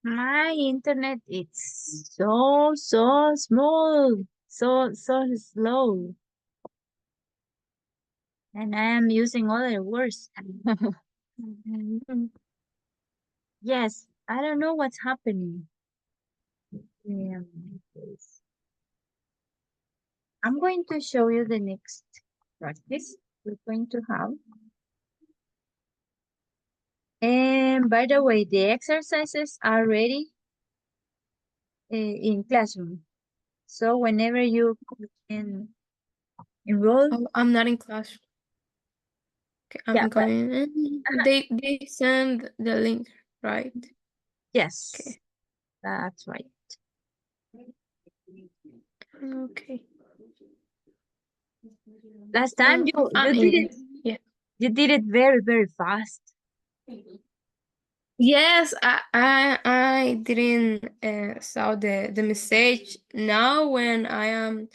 My internet it's so small, so slow, and I am using other words. Yes, I don't know what's happening. Please. I'm going to show you the next practice we're going to have. And by the way, the exercises are ready in Classroom. So whenever you can enroll, I'm not in class. Okay, yeah, I'm but going in. They send the link, right? yes, Okay. that's right. Okay. Last time I'm in. Yeah. you did it very fast. Yes, I didn't saw the message. Now when I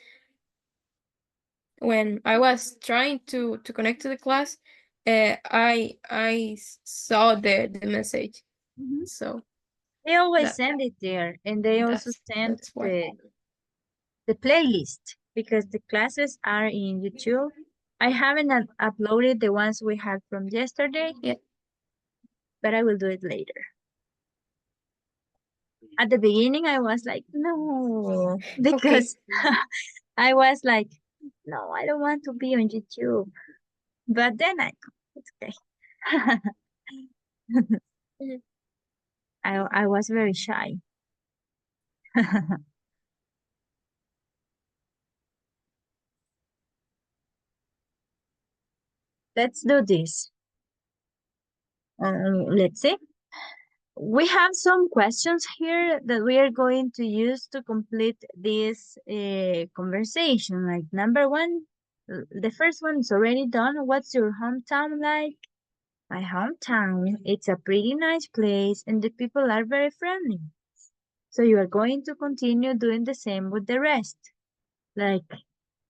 was trying to connect to the class, I saw the message. Mhm. So They always that send it there, and they also send that's why. the playlist because the classes are in YouTube. I haven't uploaded the ones we had from yesterday, Yeah. but I will do it later. At the beginning, I was like, no, Okay. because I was like, no, I don't want to be on YouTube. But then it's okay. Mhm. I was very shy. Let's do this. Let's see. We have some questions here that we are going to use to complete this conversation. Like number one, the first one is already done. What's your hometown like? My hometown, it's a pretty nice place and the people are very friendly. So you are going to continue doing the same with the rest. Like,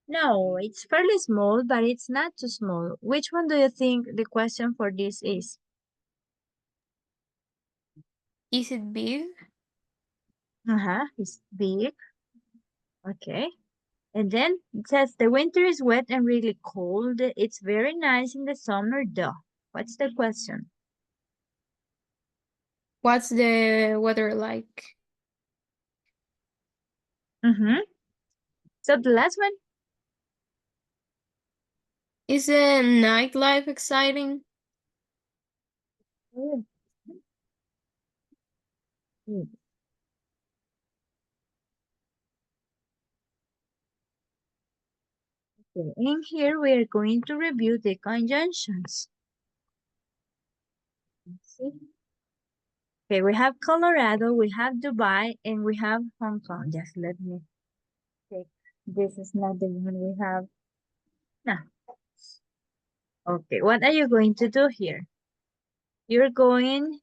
no, it's fairly small, but it's not too small. Which one do you think the question for this is? Is it big? Uh-huh, it's big. Okay. And then it says the winter is wet and really cold. It's very nice in the summer, though. What's the question? What's the weather like? Mm-hmm. So the last one? Is the nightlife exciting? Mm. Okay. In here, we are going to review the conjunctions. Let's see. Okay, we have Colorado, we have Dubai, and we have Hong Kong. Just let me check. This is not the one we have. No. Okay, what are you going to do here? You're going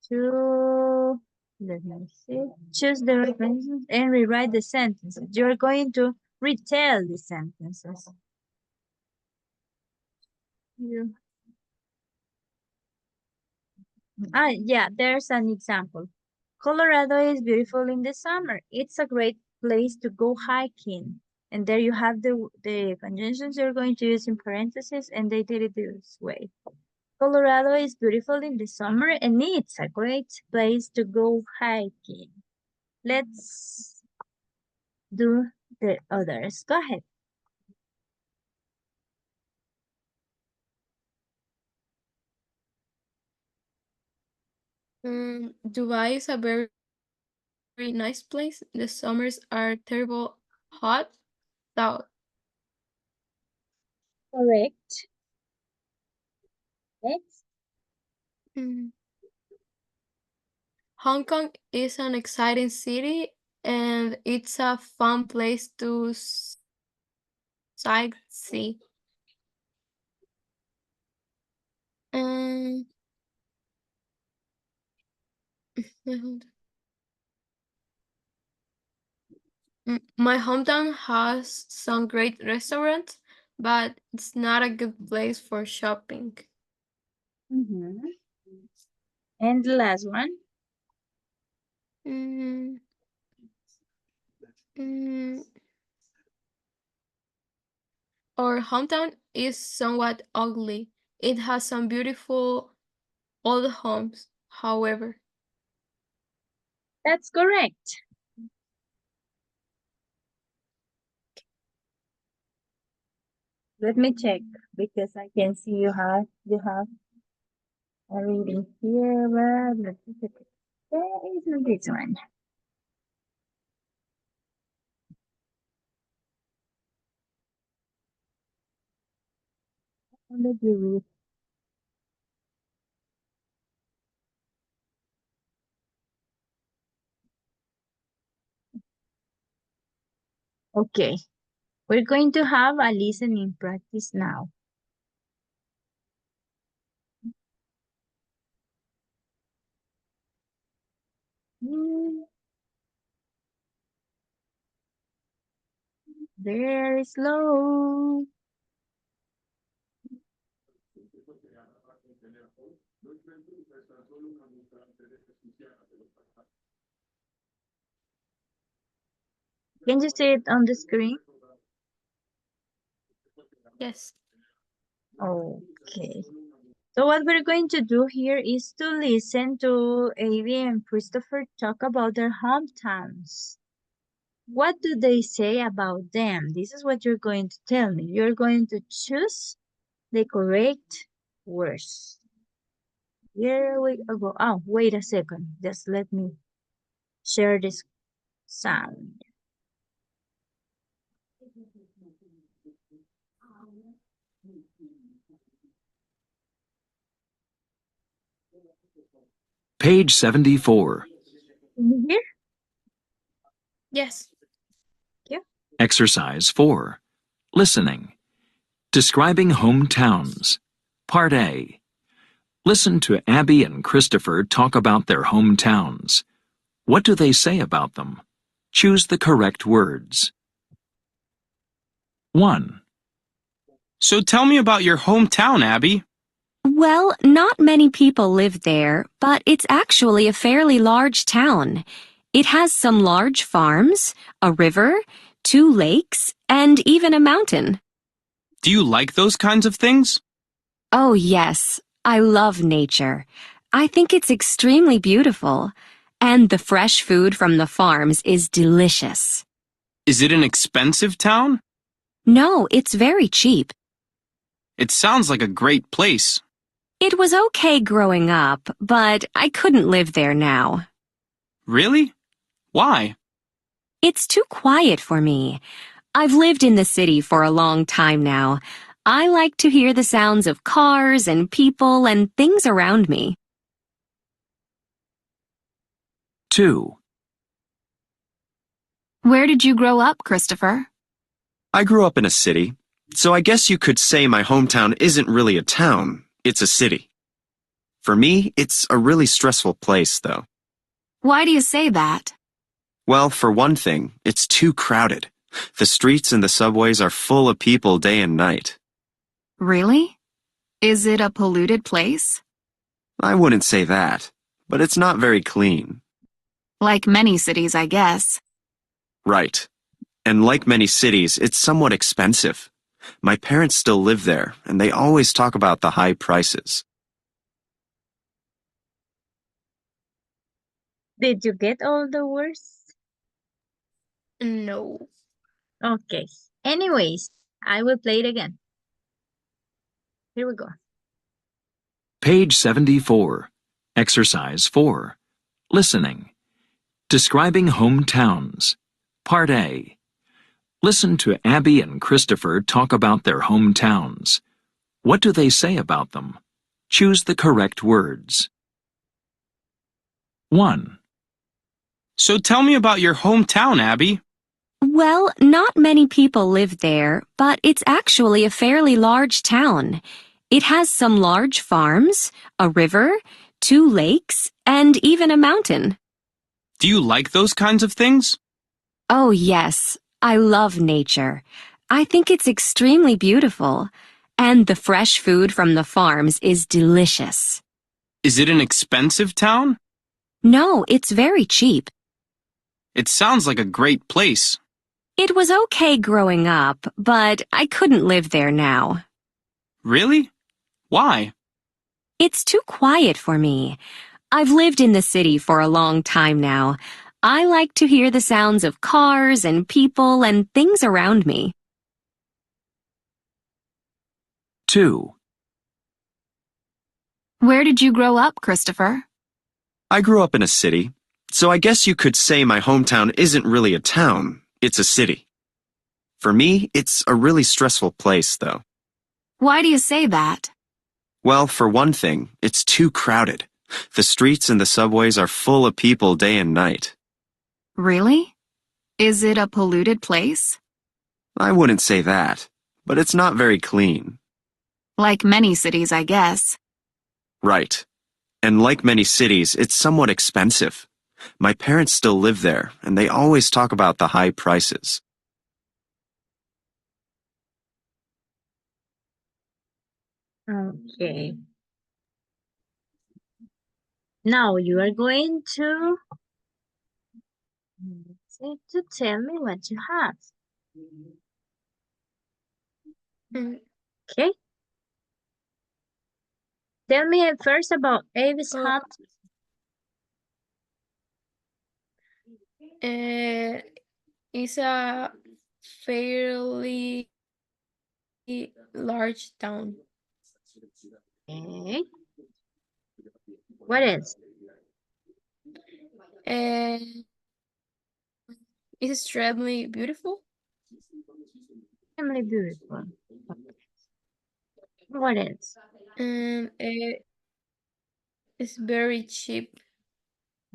to, let me see, choose the references and rewrite the sentences. You're going to retell the sentences. You, yeah, there's an example. Colorado is beautiful in the summer. It's a great place to go hiking. And there you have the conjunctions you're going to use in parentheses, and they did it this way. Colorado is beautiful in the summer, and it's a great place to go hiking. Let's do the others. Go ahead. Dubai is a very nice place. The summers are terrible hot. South. Correct. Next. Mm. Hong Kong is an exciting city and it's a fun place to sightsee. And my hometown has some great restaurants, but it's not a good place for shopping. Mm-hmm. And the last one. Mm, mm, our hometown is somewhat ugly. It has some beautiful old homes, however. That's correct. Let me check because I can see you have a reading here, but let's check. There isn't this one. I'll let you read. Okay, we're going to have a listening practice now. Mm, very slow. Can you see it on the screen? Yes. Okay. So what we're going to do here is to listen to Avi and Christopher talk about their hometowns. What do they say about them? This is what you're going to tell me. You're going to choose the correct words. Here we go. Oh, wait a second. Just let me share this sound. Page 74. Can you hear? Yes. Yeah. Exercise 4. Listening. Describing hometowns. Part A. Listen to Abby and Christopher talk about their hometowns. What do they say about them? Choose the correct words. 1. So tell me about your hometown, Abby. Well, not many people live there, but it's actually a fairly large town. It has some large farms, a river, 2 lakes, and even a mountain. Do you like those kinds of things? Oh, yes. I love nature. I think it's extremely beautiful. And the fresh food from the farms is delicious. Is it an expensive town? No, it's very cheap. It sounds like a great place. It was okay growing up, but I couldn't live there now. Really? Why? It's too quiet for me. I've lived in the city for a long time now. I like to hear the sounds of cars and people and things around me. 2. Where did you grow up, Christopher? I grew up in a city, so I guess you could say my hometown isn't really a town, it's a city. For me, it's a really stressful place, though. Why do you say that? Well, for one thing, it's too crowded. The streets and the subways are full of people day and night. Really? Is it a polluted place? I wouldn't say that, but it's not very clean. Like many cities, I guess. Right. And like many cities, it's somewhat expensive. My parents still live there, and they always talk about the high prices. Did you get all the words? No. Okay. Anyways, I will play it again. Here we go. Page 74. Exercise 4. Listening. Describing hometowns. Part A. Listen to Abby and Christopher talk about their hometowns. What do they say about them? Choose the correct words. 1. So tell me about your hometown, Abby. Well, not many people live there, but it's actually a fairly large town. It has some large farms, a river, 2 lakes, and even a mountain. Do you like those kinds of things? Oh, yes. I love nature. I think it's extremely beautiful. And the fresh food from the farms is delicious. Is it an expensive town? No, it's very cheap. It sounds like a great place. It was okay growing up, but I couldn't live there now. Really? Why? It's too quiet for me. I've lived in the city for a long time now. I like to hear the sounds of cars and people and things around me. 2. Where did you grow up, Christopher? I grew up in a city, so I guess you could say my hometown isn't really a town, it's a city. For me, it's a really stressful place, though. Why do you say that? Well, for one thing, it's too crowded. The streets and the subways are full of people day and night. Really? Is it a polluted place? I wouldn't say that, but it's not very clean. Like many cities, I guess. Right. And like many cities, it's somewhat expensive. My parents still live there, and they always talk about the high prices. Okay. Now you are going to, to tell me what you have. Mm, Okay. Tell me first about Avis Oh. Hunt. It's a fairly large town. Okay. What else? And it's extremely beautiful. Extremely beautiful. What else? And it's very cheap.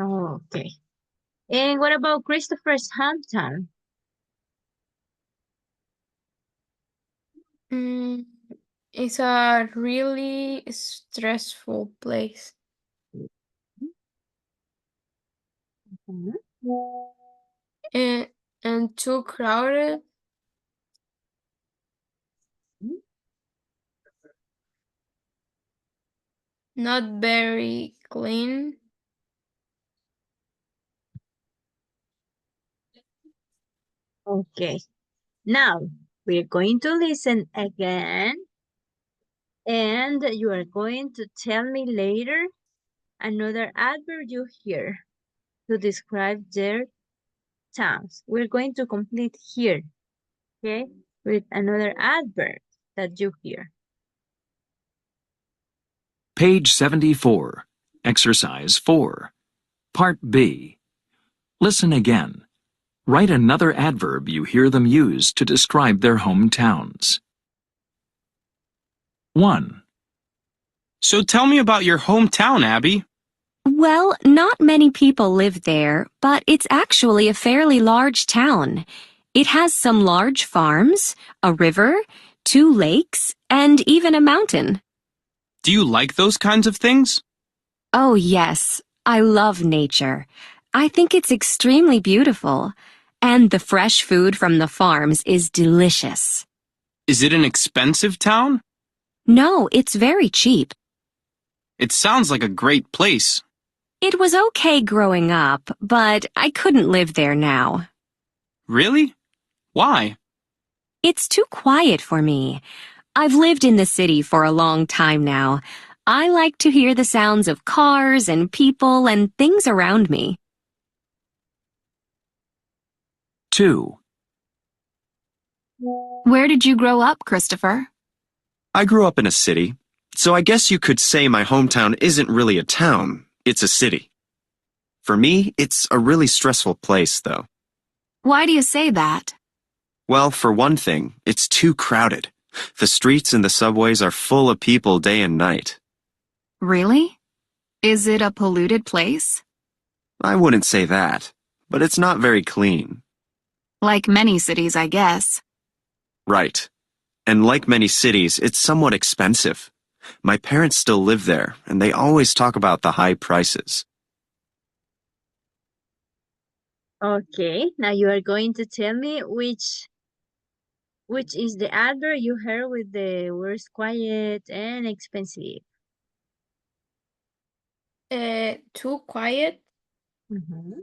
Oh, okay. And what about Christopher's hometown? Mm, it's a really stressful place. Mhm. And too crowded. Not very clean. Okay. Now we're going to listen again, and you are going to tell me later another adverb you hear to describe their towns. We're going to complete here, okay, with another adverb that you hear. Page 74. Exercise 4. Part B. Listen again. Write another adverb you hear them use to describe their hometowns. 1. So tell me about your hometown, Abby. Well, not many people live there, but it's actually a fairly large town. It has some large farms, a river, 2 lakes, and even a mountain. Do you like those kinds of things? Oh, yes. I love nature. I think it's extremely beautiful. And the fresh food from the farms is delicious. Is it an expensive town? No, it's very cheap. It sounds like a great place. It was okay growing up, but I couldn't live there now. Really? Why? It's too quiet for me. I've lived in the city for a long time now. I like to hear the sounds of cars and people and things around me. 2. Where did you grow up, Christopher? I grew up in a city, so I guess you could say my hometown isn't really a town, it's a city. For me, it's a really stressful place, though. Why do you say that? Well, for one thing, it's too crowded. The streets and the subways are full of people day and night. Really? Is it a polluted place? I wouldn't say that, but it's not very clean. Like many cities, I guess. Right. And like many cities, it's somewhat expensive. My parents still live there, and they always talk about the high prices. Okay, now you are going to tell me which is the adverb you heard with the words quiet and expensive. Too quiet. Mhm.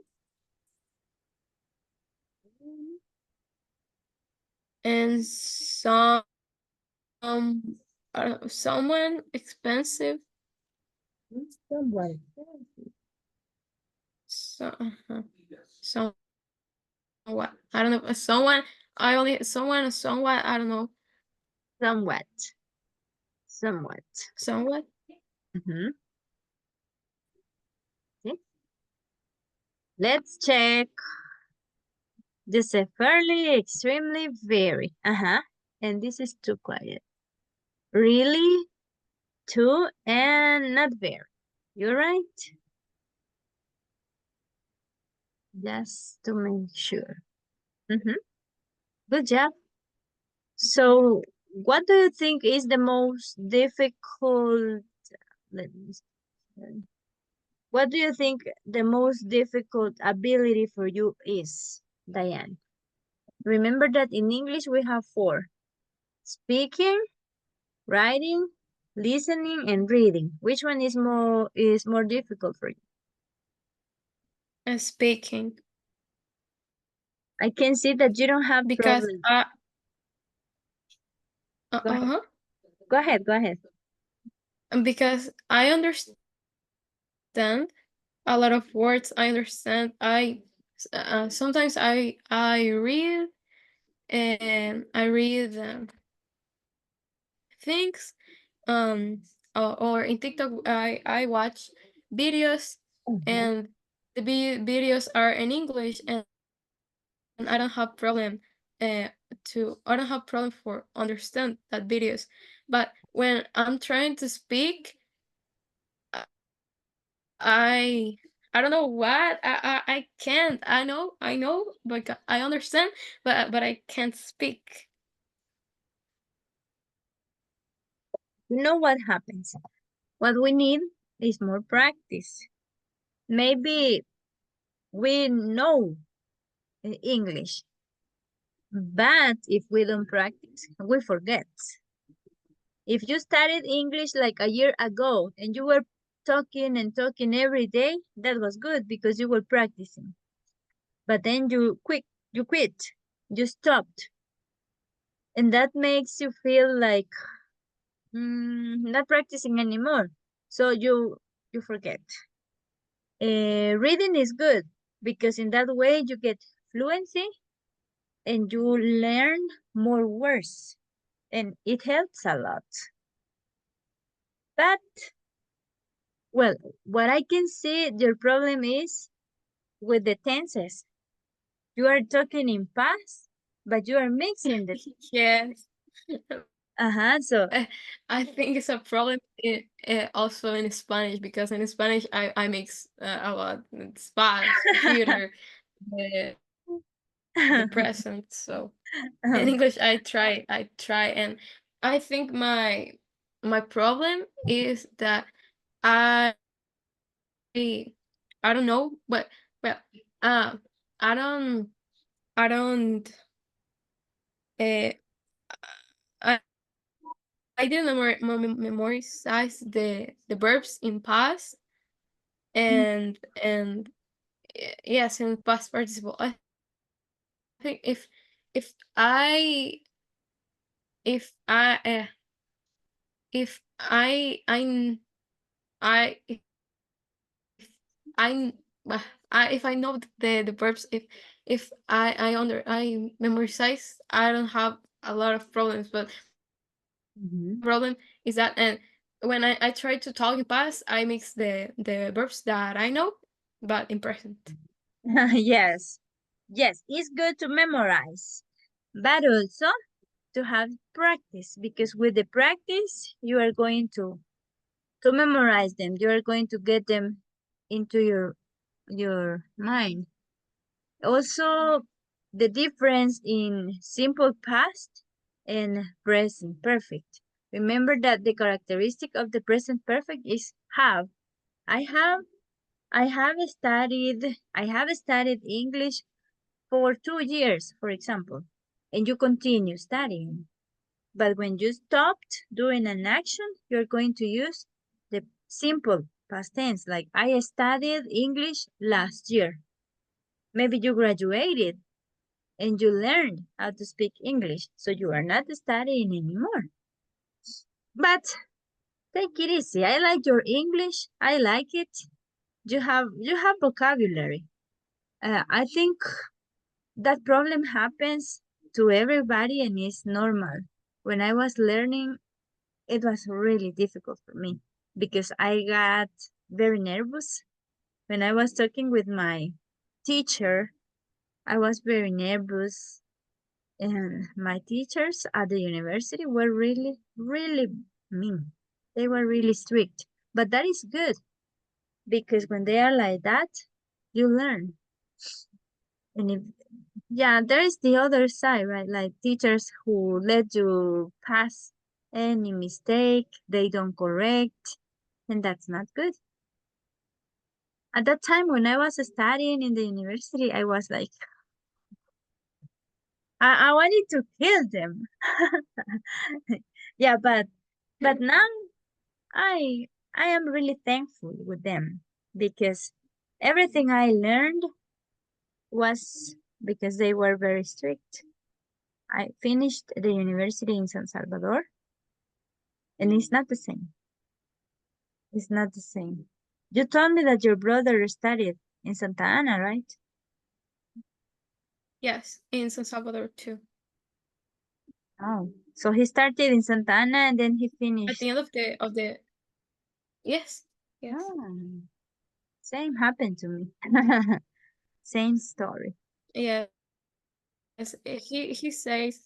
and some someone expensive. Someone. So, somewhat. I don't know. Someone. I only someone. Somewhat. I don't know. Somewhat. Somewhat. Somewhat. Mhm. Okay. Let's check. This is fairly, extremely, very. And this is too quiet. Really, too, and not very. You're right? Just to make sure. Good job. So, what do you think is the most difficult? Let me see. What do you think the most difficult ability for you is, Diane? Remember that in English we have 4: speaking, writing, listening, and reading. Which one is more difficult for you? Speaking, I can see that you don't have because problem. Go ahead. Go ahead. Go ahead. because I understand a lot of words. I understand. Sometimes I read and I read things or in TikTok I watch videos and the videos are in English and I don't have problem I don't have problem for understand that videos, but when I'm trying to speak, I I don't know what I can't. I know, but I understand, but I can't speak. You know what happens? What we need is more practice. Maybe we know English, but if we don't practice, we forget. If you studied English like a year ago and you were talking and talking every day, that was good because you were practicing. But then you quit, you stopped. And that makes you feel like not practicing anymore. So you forget. Reading is good because in that way you get fluency and you learn more words and it helps a lot. But well, what I can see your problem is with the tenses. You are talking in past, but you are mixing the Yes. so I think it's a problem also in Spanish because in Spanish I mix a lot past, future, the present. So in English I try, and I think my problem is that I I don't know, but uh I don't I don't uh I I didn't memorize the verbs in past and yes, in past participle. I think if I if I if I if I if I know the verbs, if I memorize, I don't have a lot of problems. But problem is that and when I try to talk in past, I mix the verbs that I know, but in present. yes, it's good to memorize, but also to have practice because with the practice you are going to memorize them. You are going to get them into your mind. Also, the difference in simple past and present perfect. Remember that the characteristic of the present perfect is have. I have I have studied English for 2 years, for example, and you continue studying. But when you stopped doing an action, you're going to use the simple past tense, like I studied English last year. Maybe you graduated and you learned how to speak English, so you are not studying anymore. But take it easy. I like your English. I like it. You have vocabulary. I think that problem happens to everybody and it's normal. When I was learning, it was really difficult for me because I got very nervous when I was talking with my teacher. I was very nervous, and my teachers at the university were really, really mean. They were really strict, but that is good because when they are like that, you learn. And if, yeah, there is the other side, right? Like teachers who let you pass any mistake, they don't correct, and that's not good. At that time when I was studying in the university, I was like, I wanted to kill them. Yeah, but now I I am really thankful with them because everything I learned was because they were very strict. I finished the university in San Salvador, and it's not the same. It's not the same. You told me that your brother studied in Santa Ana, right? Yes, in San Salvador too. Oh, so he started in Santa Ana and then he At finished. the end of the yes, yes. Oh, same happened to me. Same story. Yes. He says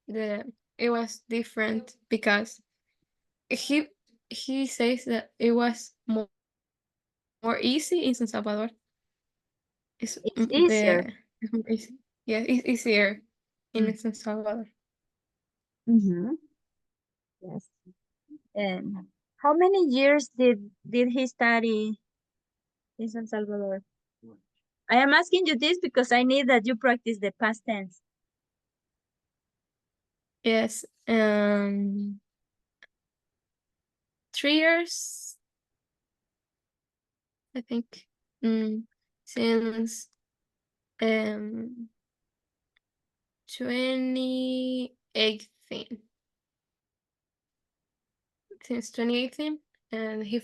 that it was different because he he says that it was more easy in San Salvador. It's It's easier. it's more easy. Yeah, it's easier Mm. in San Salvador. Mm-hmm. Yes. And how many years did he study in San Salvador? I am asking you this because I need that you practice the past tense. Yes. 3 years, I think. Since 2018. Since 2018, and he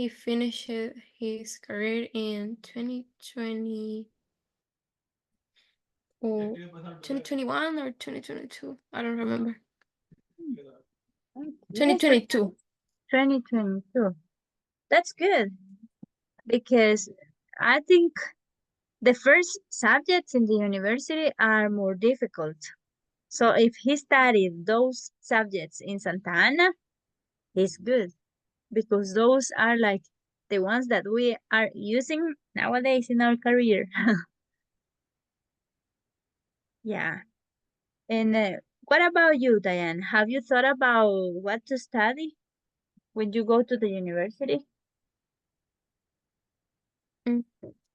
finished his career in 2020 or 2021 or 2022. I don't remember. Yes, 2022. 2022. That's good because I think the first subjects in the university are more difficult. So if he studied those subjects in Santa Ana, he's good because those are like the ones that we are using nowadays in our career. Yeah. And what about you, Diane? Have you thought about what to study when you go to the university? Mm.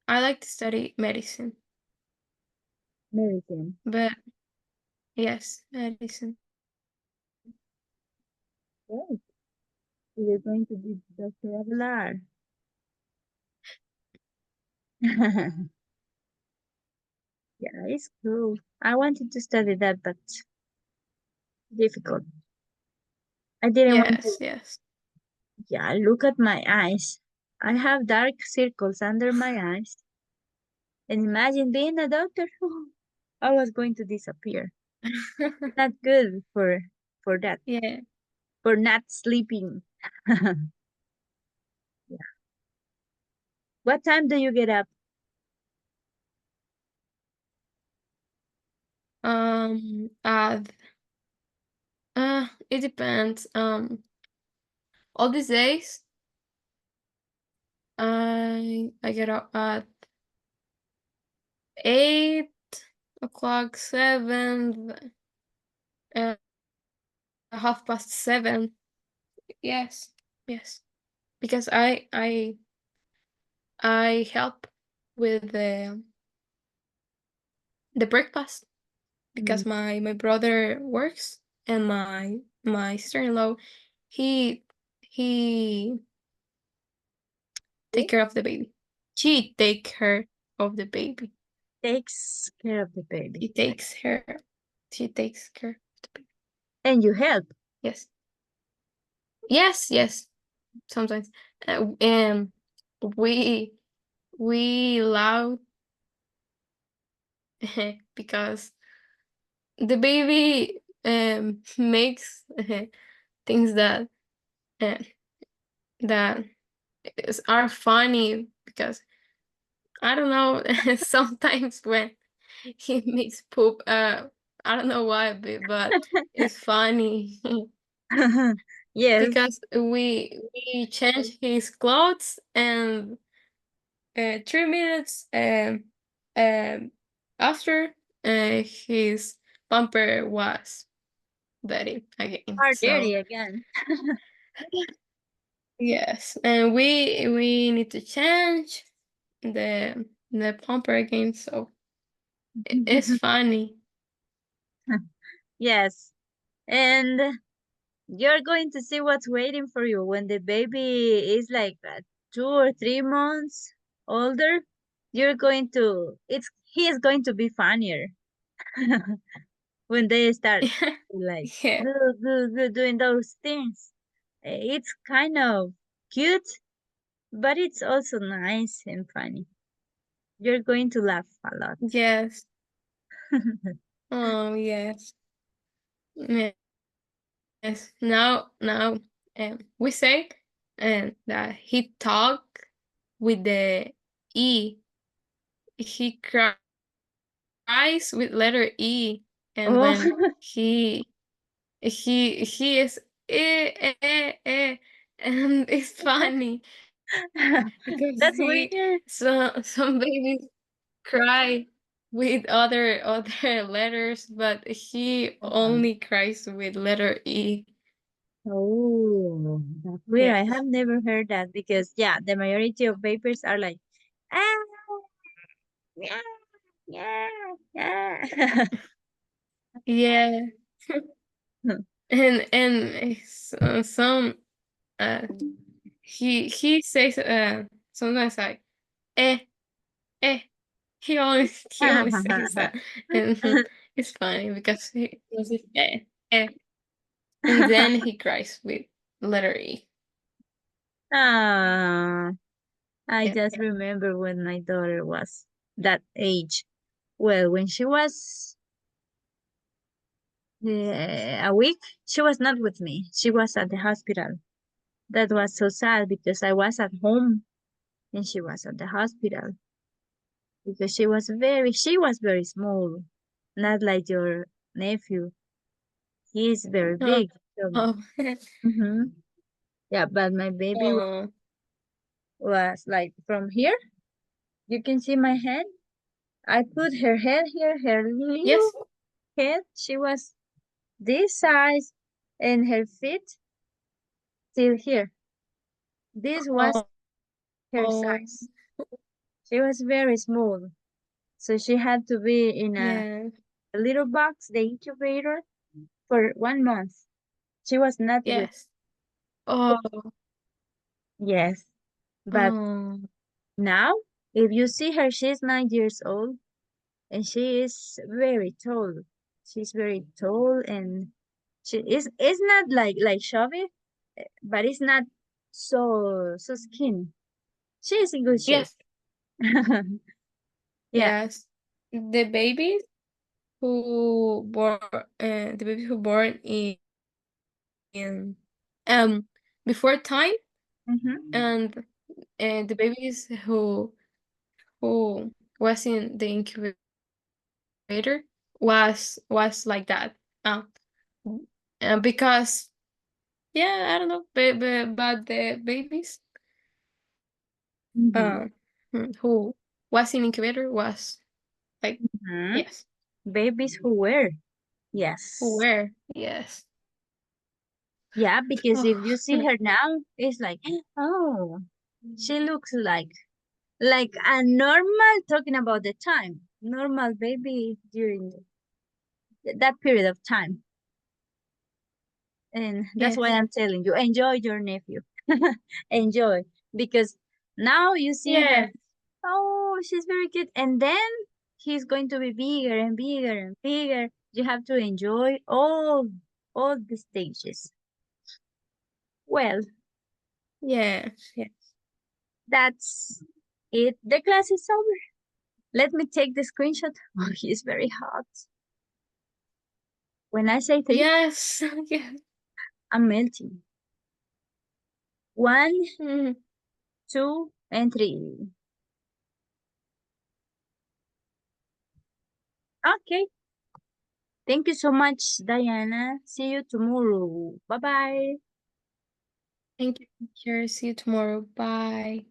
I like to study medicine, Medicine. but yes, medicine. Great. You're going to be Dr. Aguilar. Yeah, it's cool. I wanted to study that, but difficult. I didn't want to. Yes, yes. Yeah, look at my eyes. I have dark circles under my eyes. And imagine being a doctor. I was going to disappear. Not good for that, Yeah. for not sleeping. Yeah. What time do you get up? At it depends. All these days, I get up at 8 o'clock, 7, 7:30. Yes, yes. Because I help with the breakfast Mm, because my brother works and my sister-in-law he take care of the baby. She take care of the baby. takes care of the She baby. takes her. She takes care of the baby. And you help. Yes. Yes. Yes. Sometimes. And we loud because the baby makes things that uh, that are funny because I don't know. Sometimes when he makes poop, I don't know why, but it's funny Yes. because we change his clothes and 3 minutes after his bumper was dirty again. Are So dirty again. yes, and we need to change the bumper again. So it's funny. Yes. And you're going to see what's waiting for you when the baby is like 2 or 3 months older. You're going to he is going to be funnier when they start like Yeah. doing those things. It's kind of cute, but it's also nice and funny. You're going to laugh a lot. Yes. Oh yes. Yes. Now we say that he talk with the E. He cries with letter E, and Oh, when he is and it's funny because that's he weird. some babies cry with other letters, but he Uh-huh. only cries with letter E. Oh, that's weird. I Yes. have never heard that because yeah, the majority of papers are like ah yeah yeah yeah. Yeah. And some uh he says sometimes like eh eh he only says that, and it's funny because he says eh, and then he cries with letter E. Ah, I Yeah. just remember when my daughter was that age. Well, when she was a week, she was not with me. She was at the hospital. That was so sad because I was at home and she was at the hospital because she was very small, not like your nephew. He's very Oh, big. So, oh, mhm. Yeah, but my baby oh, was like from here. You can see my head. I put her head here, her little yes. head. She was this size, and her feet till here. This was Oh, her oh, size. She was very small, so she had to be in yeah, a little box, the incubator, for 1 month. She was not with. yes. Oh, Yes, but oh, now, if you see her, she's 9 years old, and she is very tall. She's very tall, and she is. It's not like chubby, but it's not so skinny. She is in good shape. yes, Yeah. yes. The babies the babies who born in before time, Mm-hmm. and the babies who was in the incubator was like that. Um, because yeah, I don't know, but the babies Mm-hmm. uh, who was in incubator was like Hmm. yes, Babies who were. who Yes. were yes. Yeah, because if Oh, you see her now, it's like, oh, she looks like a normal, talking about the time, normal baby during that period of time. And that's why yes, I'm telling you, enjoy your nephew. Enjoy. Because now you see her, yes, oh, she's very cute. And then he's going to be bigger and bigger and bigger. You have to enjoy all the stages. Well, Yeah. Yeah. that's it. The class is over. Let me take the screenshot. Oh, he's very hot. When I say 3, Yes. Yeah. I'm melting. 1, Mhm. 2, and 3. Okay. Thank you so much, Diana. See you tomorrow. Bye-bye. Thank you, teacher. See you tomorrow. Bye.